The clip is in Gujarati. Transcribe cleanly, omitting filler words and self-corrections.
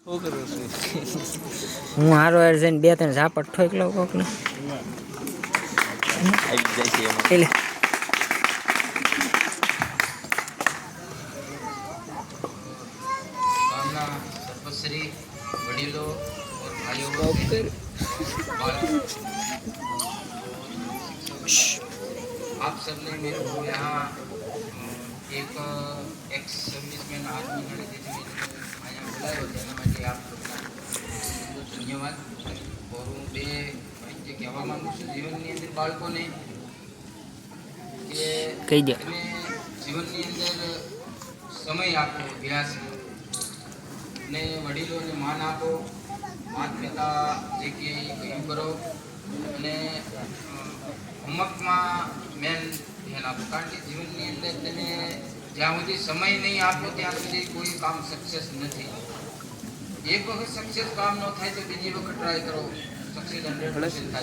હું હારો યાર જઈને 2-3 ઝાપટ ઠોક લઉં કોકને એટલે सर्वश्री वडीलों और भाइयों से आप सबने मेरे को यहाँ एक एक्स सर्विसमैन आर्मी ने અહીંયા બોલાવ્યો તેના માટે આપ લોકોના ધન્યવાદ. और હું બે જે કહેવા માંગુ છું જીવનની અંદર બાળકોને કે કહી દો તમે જીવનની અંદર સમય આપો અભ્યાસ ને વડીલોને માન આપો, માતા પિતા જે કે કહ્યું કરો અને હોમવર્કમાં મેન ધ્યાન આપો. કારણ કે જીવનની અંદર તમે જ્યાં સુધી સમય નહીં આપો ત્યાં સુધી કોઈ કામ સક્સેસ નથી. એક વખત સક્સેસ કામ ન થાય તો બીજી વખત ટ્રાય કરો, સક્સેસ 100% થાય.